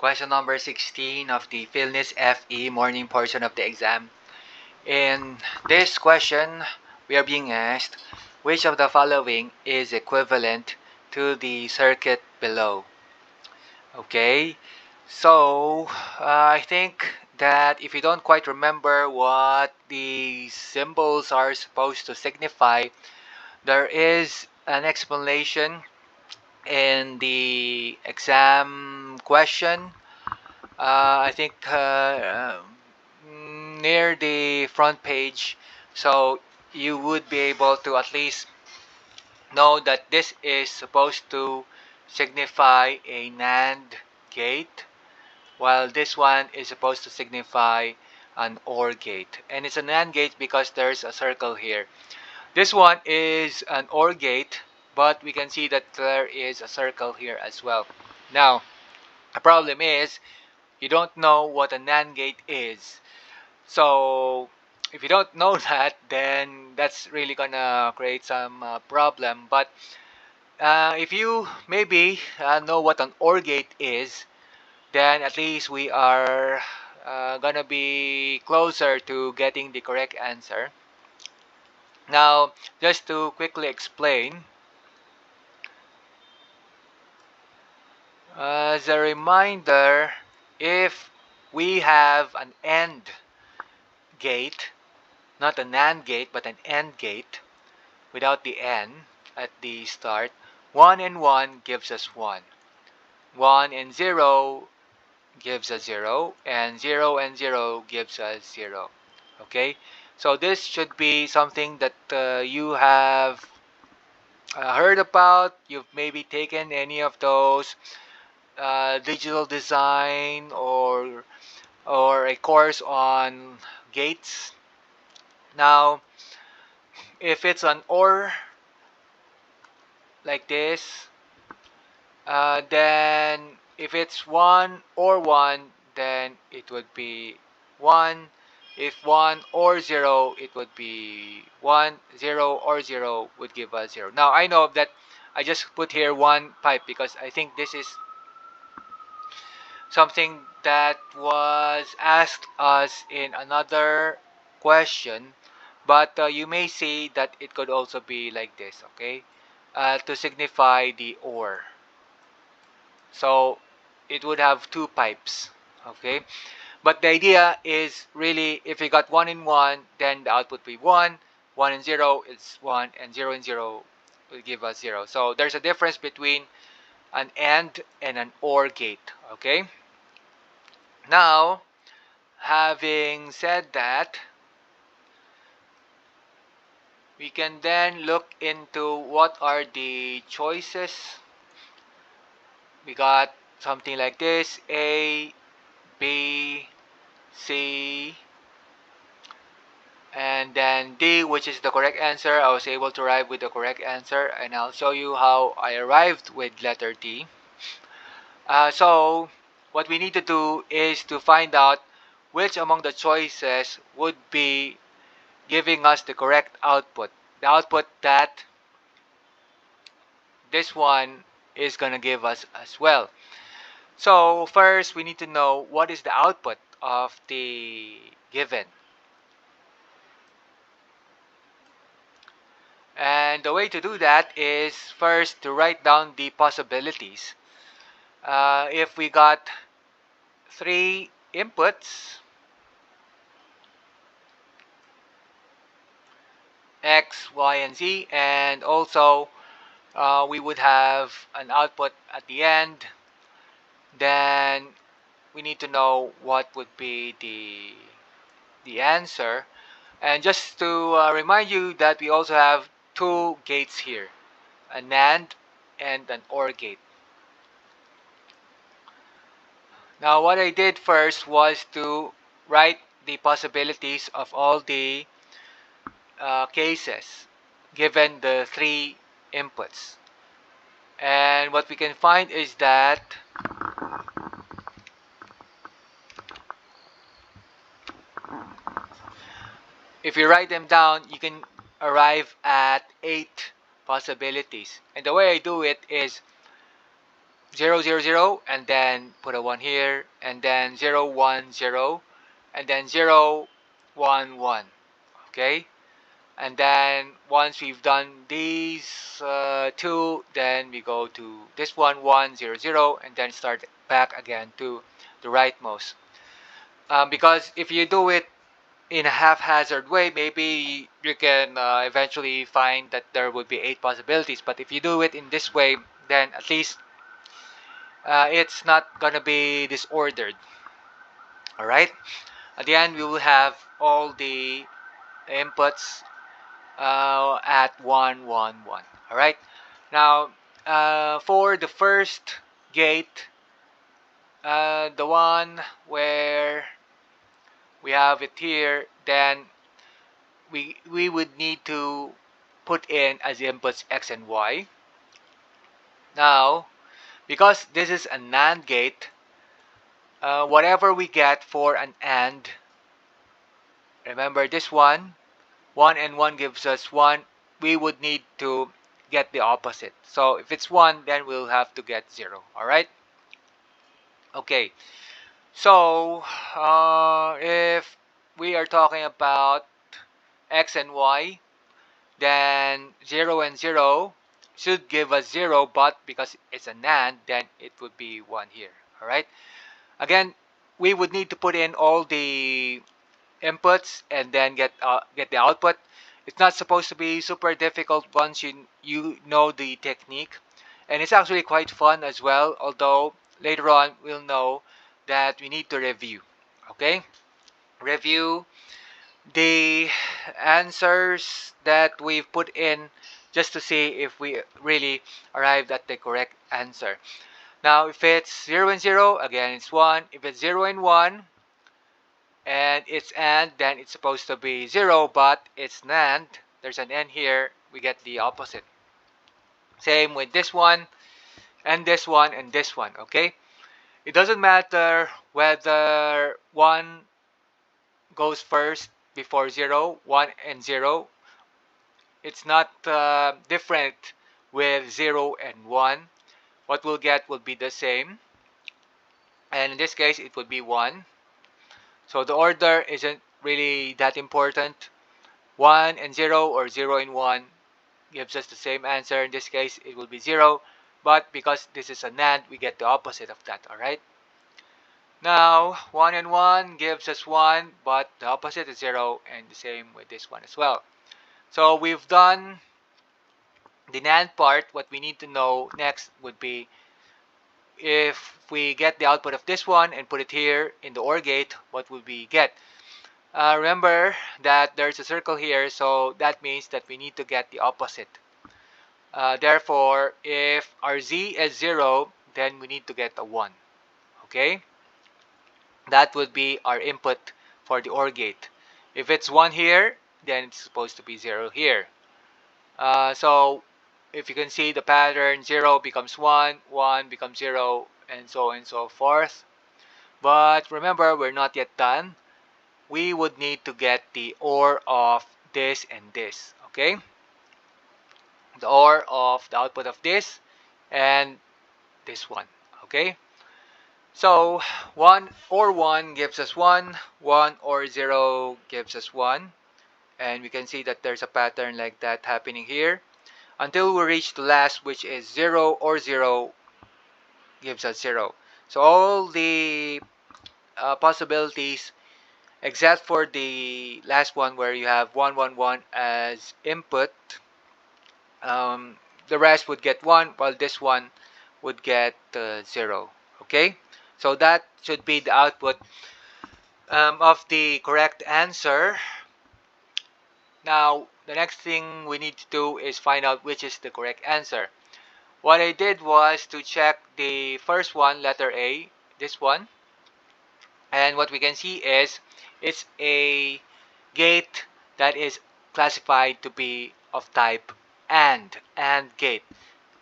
Question number 16 of the PhilNITS FE morning portion of the exam. In this question, we are being asked, which of the following is equivalent to the circuit below? Okay, so I think that if you don't quite remember what the symbols are supposed to signify, there is an explanation in the exam question. I think near the front page, so you would be able to at least know that this is supposed to signify a NAND gate, while this one is supposed to signify an OR gate. And it's a NAND gate because there's a circle here. This one is an OR gate, but we can see that there is a circle here as well. Now, the problem is you don't know what a NAND gate is. So if you don't know that, then that's really gonna create some problem. But if you maybe know what an OR gate is, then at least we are gonna be closer to getting the correct answer. Now, just to quickly explain, as a reminder, if we have an AND gate, not a NAND gate, but an AND gate, without the N at the start, 1 and 1 gives us 1. 1 and 0 gives us 0, and 0 and 0 gives us 0. Okay, so this should be something that you have heard about. You've maybe taken any of those digital design or a course on gates. Now, if it's an OR like this, then if it's 1 or 1, then it would be 1. If 1 or 0, it would be 1. 0 or 0 would give us 0. Now, I know that I just put here one pipe because I think this is something that was asked us in another question, but you may see that it could also be like this, okay, to signify the OR. So it would have two pipes, okay, but the idea is really if you got 1 and 1, then the output will be 1. 1 and 0 is 1, and 0 and 0 will give us 0. So there's a difference between an AND and an OR gate, okay. Now, having said that, we can then look into what are the choices. We got something like this: A, B, C, and then D, which is the correct answer. I was able to arrive with the correct answer, and I'll show you how I arrived with letter D. So what we need to do is to find out which among the choices would be giving us the correct output. The output that this one is going to give us as well. So first we need to know what is the output of the given. And the way to do that is first to write down the possibilities. If we got 3 inputs, X, Y, and Z, and also we would have an output at the end, then we need to know what would be the answer. And just to remind you that we also have 2 gates here, a NAND and an OR gate. Now what I did first was to write the possibilities of all the cases given the 3 inputs. And what we can find is that if you write them down, you can arrive at 8 possibilities. And the way I do it is 0 0 0 and then put a 1 here, and then 0 1 0 and then 0 1 1. Okay, and then once we've done these two, then we go to this one 1 0 0 and then start back again to the rightmost. Because if you do it in a haphazard way, maybe you can eventually find that there would be 8 possibilities. But if you do it in this way, then at least it's not gonna be disordered. All right. At the end, we will have all the inputs at 1 1 1. All right. Now, for the first gate, the one where we have it here, then we would need to put in as inputs x and y. Now, because this is a NAND gate, whatever we get for an AND, remember this one, 1 and 1 gives us 1, we would need to get the opposite. So if it's 1, then we'll have to get 0. Alright? Okay. So, if we are talking about x and y, then 0 and 0 should give us 0, but because it's a NAND, then it would be 1 here. Alright? Again, we would need to put in all the inputs and then get the output. It's not supposed to be super difficult once you know the technique, and it's actually quite fun as well, although later on we'll know that we need to review. Okay, review the answers that we've put in just to see if we really arrived at the correct answer. Now if it's 0 and 0, again it's 1. If it's 0 and 1 and it's AND, then it's supposed to be 0, but it's NAND, there's an N here, we get the opposite. Same with this one and this one and this one. Okay, it doesn't matter whether 1 goes first before 0, 1 and 0. It's not different with 0 and 1. What we'll get will be the same, and in this case it would be 1. So the order isn't really that important. 1 and 0 or 0 and 1 gives us the same answer. In this case, it will be 0. But because this is a NAND, we get the opposite of that. Alright? Now, 1 and 1 gives us 1, but the opposite is 0. And the same with this one as well. So we've done the NAND part. What we need to know next would be if we get the output of this one and put it here in the OR gate, what would we get? Remember that there's a circle here, so that means that we need to get the opposite. Therefore, if our z is 0, then we need to get a 1. Okay? That would be our input for the OR gate. If it's 1 here, then it's supposed to be 0 here. So, if you can see the pattern, 0 becomes 1, 1 becomes 0, and so on and so forth. But remember, we're not yet done. We would need to get the OR of this and this. Okay? The OR of the output of this and this one. Okay? So 1 or 1 gives us 1, 1 or 0 gives us 1, and we can see that there's a pattern like that happening here until we reach the last, which is 0 or 0 gives us 0. So all the possibilities except for the last one where you have 1 1 1 as input, the rest would get 1, while this one would get 0. Okay, so that should be the output of the correct answer. Now the next thing we need to do is find out which is the correct answer. What I did was to check the first one, letter A, this one, and what we can see is it's a gate that is classified to be of type AND gate.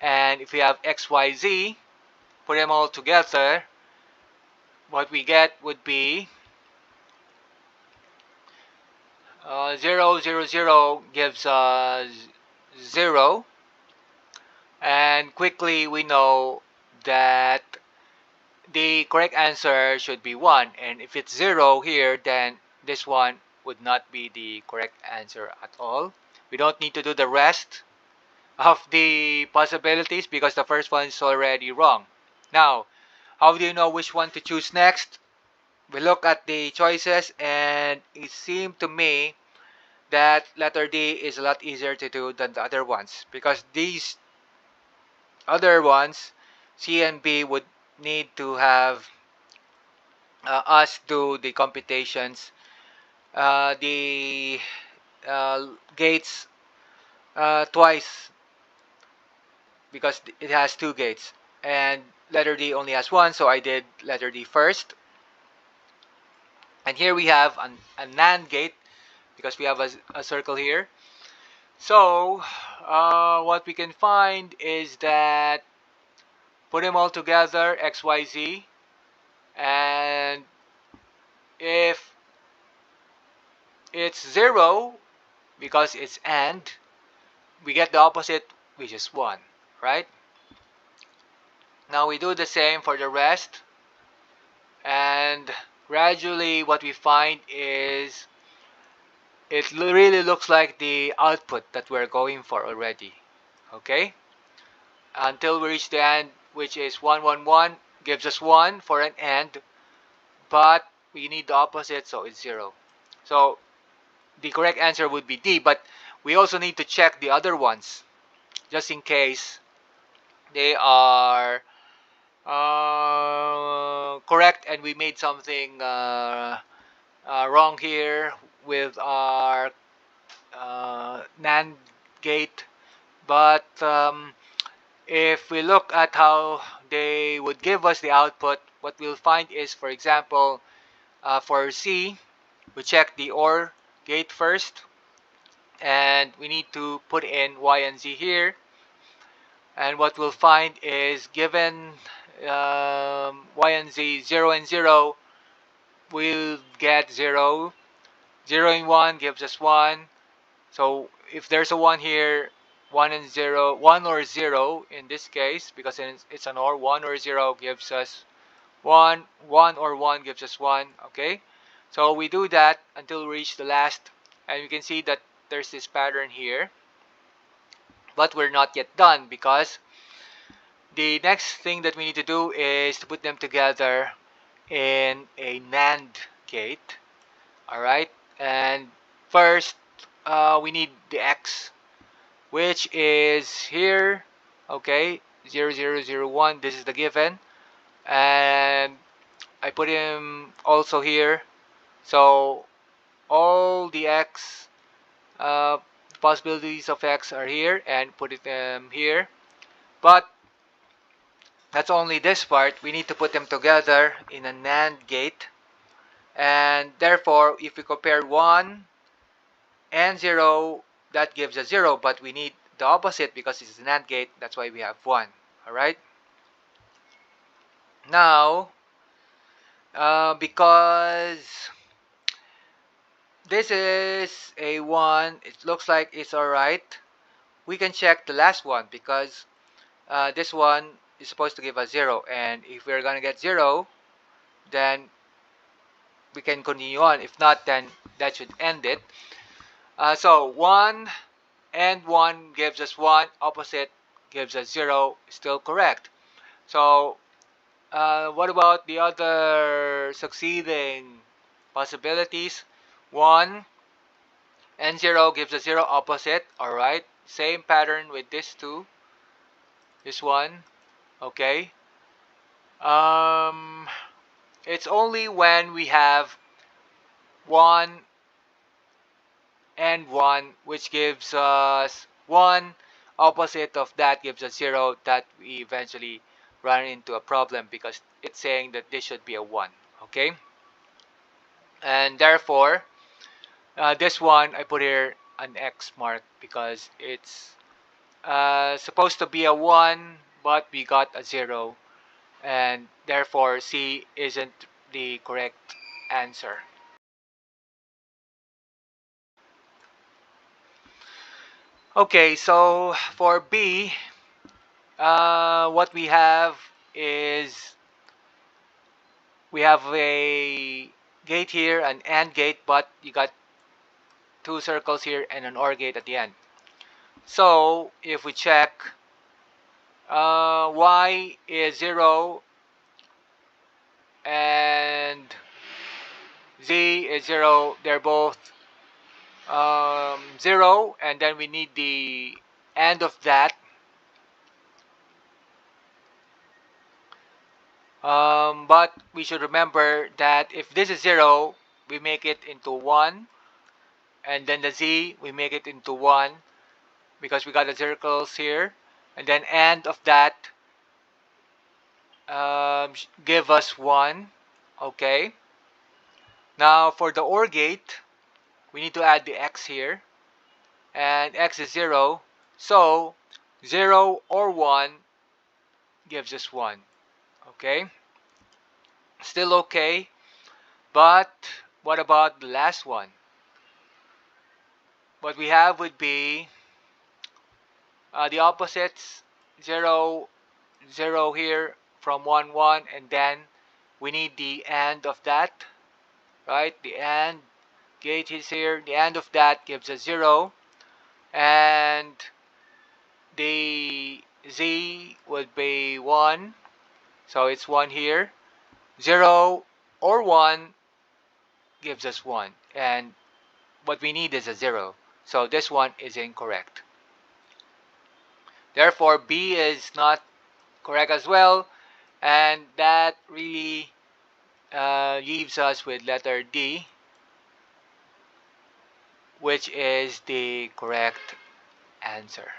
And if we have XYZ, put them all together, what we get would be 0 0 0 gives us 0, and quickly we know that the correct answer should be 1, and if it's 0 here, then this one would not be the correct answer at all. We don't need to do the rest of the possibilities because the first one is already wrong. Now, how do you know which one to choose next? We look at the choices, and it seemed to me that letter D is a lot easier to do than the other ones, because these other ones, C and B, would need to have us do the computations, the gates twice, because it has 2 gates, and letter D only has 1, so I did letter D first. And here we have a NAND gate, because we have a circle here. So what we can find is that put them all together, x, y, z, and if it's 0, because it's AND, we get the opposite, which is 1, right? Now we do the same for the rest, and gradually what we find is it really looks like the output that we're going for already. Okay, until we reach the AND, which is 1, 1, 1, gives us 1 for an AND, but we need the opposite, so it's 0. So the correct answer would be D, but we also need to check the other ones just in case they are correct and we made something wrong here with our NAND gate. But if we look at how they would give us the output, what we'll find is, for example, for C, we check the OR gate first, and we need to put in Y and Z here. And what we'll find is, given Y and Z 0 and 0, we'll get 0. 0 and 1 gives us 1. So if there's a 1 here, 1 and 0, 1 or 0 in this case, because it's an OR, 1 or 0 gives us 1, 1 or 1 gives us 1, okay? So we do that until we reach the last, and you can see that there's this pattern here. But we're not yet done, because the next thing that we need to do is to put them together in a NAND gate. Alright, and first we need the X, which is here, okay, 0, 0, 0, 1, this is the given, and I put him also here, so all the X possibilities of X are here, and put them here. But that's only this part. We need to put them together in a NAND gate, and therefore if we compare 1 and 0, that gives a 0, but we need the opposite because it's a NAND gate. That's why we have 1. Alright, now because this is a 1, it looks like it's alright, we can check the last one, because this one is supposed to give us 0, and if we're gonna get 0, then we can continue on. If not, then that should end it. So 1 and 1 gives us 1, opposite gives us 0, still correct. So what about the other succeeding possibilities? 1 and 0 gives us 0, opposite. Alright, same pattern with this two. This one, okay. It's only when we have 1 and 1, which gives us 1, opposite of that gives us 0, that we eventually run into a problem, because it's saying that this should be a 1, okay? And therefore this one I put here an X mark, because it's supposed to be a 1, but we got a 0, and therefore C isn't the correct answer. Okay, so for B, what we have is we have a gate here, an AND gate, but you got two circles here and an OR gate at the end. So if we check, Y is 0 and Z is 0. They're both 0, and then we need the AND of that. But we should remember that if this is 0, we make it into 1, and then the Z, we make it into 1 because we got the circles here, and then AND of that give us 1. Okay. Now for the OR gate, we need to add the X here, and X is 0, so 0 or 1 gives us 1. Okay. Still okay, but what about the last one? What we have would be the opposites, 0, 0 here from 1, 1, and then we need the AND of that, right? The AND gate is here. The AND of that gives us 0, and the Z would be 1, so it's 1 here. 0 or 1 gives us 1, and what we need is a 0, so this one is incorrect. Therefore, B is not correct as well, and that really leaves us with letter D, which is the correct answer.